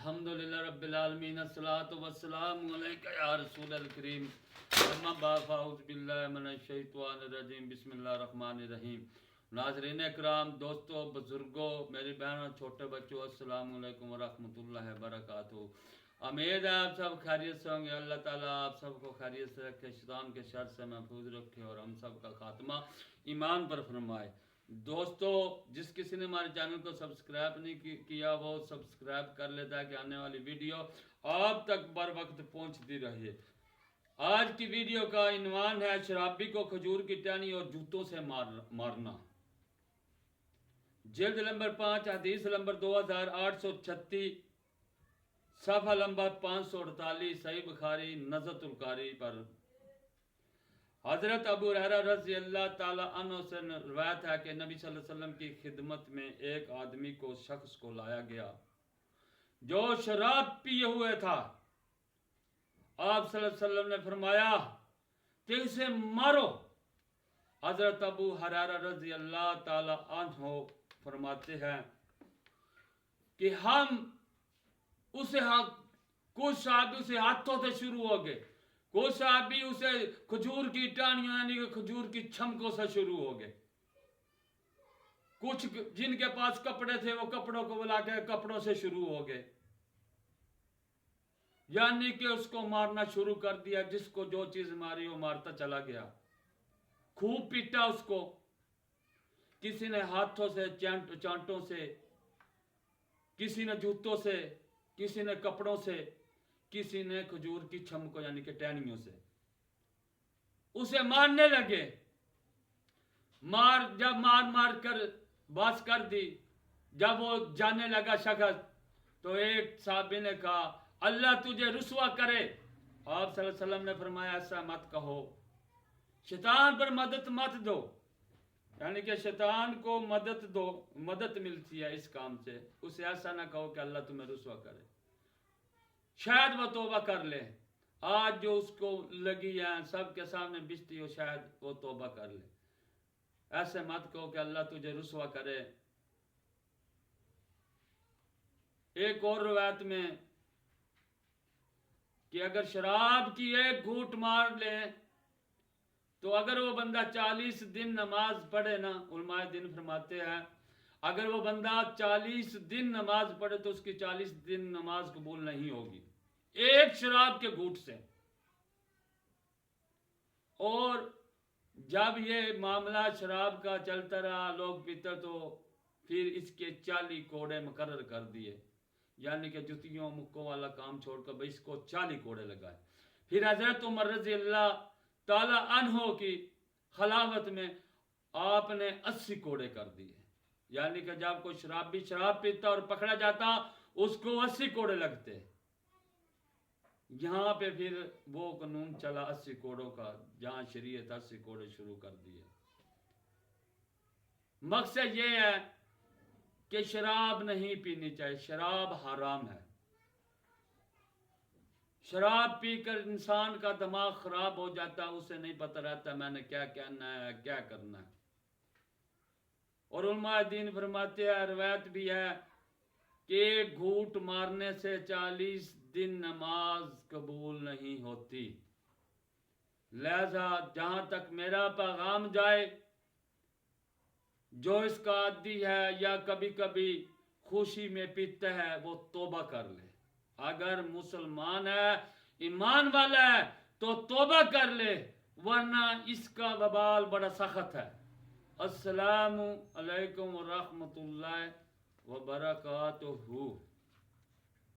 الحمدللہ رب العالمین الصلاۃ والسلام علیک یا رسول الکریم اما بعد فاعوذ باللہ من الشیطان الرجیم بسم اللہ الرحمن الرحیم۔ ناظرین اکرام، دوستو، بزرگوں، میری بہنوں، چھوٹے بچوں، السلام علیکم ورحمۃ اللہ وبرکاتہ۔ امید ہے آپ سب خیریت سے ہوں گے۔ اللہ تعالیٰ آپ سب کو خیریت سے رکھے، شیطان کے شر سے محفوظ رکھے اور ہم سب کا خاتمہ ایمان پر فرمائے۔ دوستو، جس کسی نے ہمارے چینل کو سبسکرائب نہیں کیا وہ سبسکرائب کر لیتا ہے کہ آنے والی ویڈیو آپ تک بر وقت پہنچتی رہے۔ آج کی ویڈیو کا عنوان ہے شرابی کو کھجور کی ٹہنی اور جوتوں سے مارنا۔ جلد نمبر 5، حدیث نمبر 2836، صفحہ نمبر 548، صحیح بخاری نزہۃ القاری پر۔ حضرت ابو ہریرہ رضی اللہ تعالیٰ عنہ سے روایت ہے کہ نبی صلی اللہ علیہ وسلم کی خدمت میں ایک آدمی کو شخص کو لایا گیا جو شراب پیے ہوئے تھا۔ آپ صلی اللہ علیہ وسلم نے فرمایا کہ اسے مارو۔ حضرت ابو ہریرہ رضی اللہ تعالیٰ عنہ فرماتے ہیں کہ ہم کچھ صحابی اسے ہاتھوں سے شروع ہو گئے، کچھ صحابی اسے کھجور کی ٹہنیوں یعنی کہ کھجور کی چھمکوں سے شروع ہو گئے، کچھ جن کے پاس کپڑے تھے وہ کپڑوں کو بلا کے کپڑوں سے شروع ہو گئے، یعنی کہ اس کو مارنا شروع کر دیا۔ جس کو جو چیز ماری وہ مارتا چلا گیا، خوب پیٹا اس کو، کسی نے ہاتھوں سے، چانٹوں سے، کسی نے جوتوں سے، کسی نے کپڑوں سے، کسی نے کھجور کی چھمکوں یعنی کہ ٹہنیوں سے اسے مارنے لگے۔ جب مار کر بس کر دی، جب وہ جانے لگا شخص تو ایک صحابی نے کہا اللہ تجھے رسوا کرے۔ آپ صلی اللہ علیہ وسلم نے فرمایا ایسا مت کہو، شیطان پر مدد مت دو، یعنی کہ شیطان کو مدد ملتی ہے اس کام سے۔ اسے ایسا نہ کہو کہ اللہ تمہیں رسوا کرے، شاید وہ توبہ کر لے۔ آج جو اس کو لگی ہے سب کے سامنے بچتی ہو، شاید وہ توبہ کر لے۔ ایسے مت کہو کہ اللہ تجھے رسوا کرے۔ ایک اور روایت میں کہ اگر شراب کی ایک گھونٹ مار لے تو اگر وہ بندہ 40 دن نماز پڑھے نا، علماء دین فرماتے ہیں اگر وہ بندہ 40 دن نماز پڑھے تو اس کی 40 دن نماز قبول نہیں ہوگی، ایک شراب کے گھونٹ سے۔ اور جب یہ معاملہ شراب کا چلتا رہا، لوگ پیتے، تو پھر اس کے 40 کوڑے مقرر کر دیے، یعنی کہ جتیوں مکوں والا کام چھوڑ کر اس کو 40 کوڑے لگائے۔ پھر حضرت عمر رضی اللہ تعالی عنہ کی خلافت میں آپ نے 80 کوڑے کر دیے، یعنی کہ جب کوئی شرابی شراب پیتا اور پکڑا جاتا اس کو 80 کوڑے لگتے۔ یہاں پہ پھر وہ قانون چلا 80 کوڑوں کا، جہاں شریعت 80 کوڑے شروع کر دیے۔ مقصد یہ ہے کہ شراب نہیں پینی چاہیے، شراب حرام ہے۔ شراب پی کر انسان کا دماغ خراب ہو جاتا، اسے نہیں پتہ رہتا میں نے کیا کہنا ہے، کیا کرنا ہے۔ اور علماء دین فرماتے ہیں، روایت بھی ہے کہ ایک گھونٹ مارنے سے 40 دن نماز قبول نہیں ہوتی۔ لہذا جہاں تک میرا پیغام جائے، جو اس کا عادی ہے یا کبھی کبھی خوشی میں پیتا ہے وہ توبہ کر لے۔ اگر مسلمان ہے، ایمان والا ہے تو توبہ کر لے، ورنہ اس کا وبال بڑا سخت ہے۔ السلام علیکم ورحمۃ اللہ وبرکاتہ۔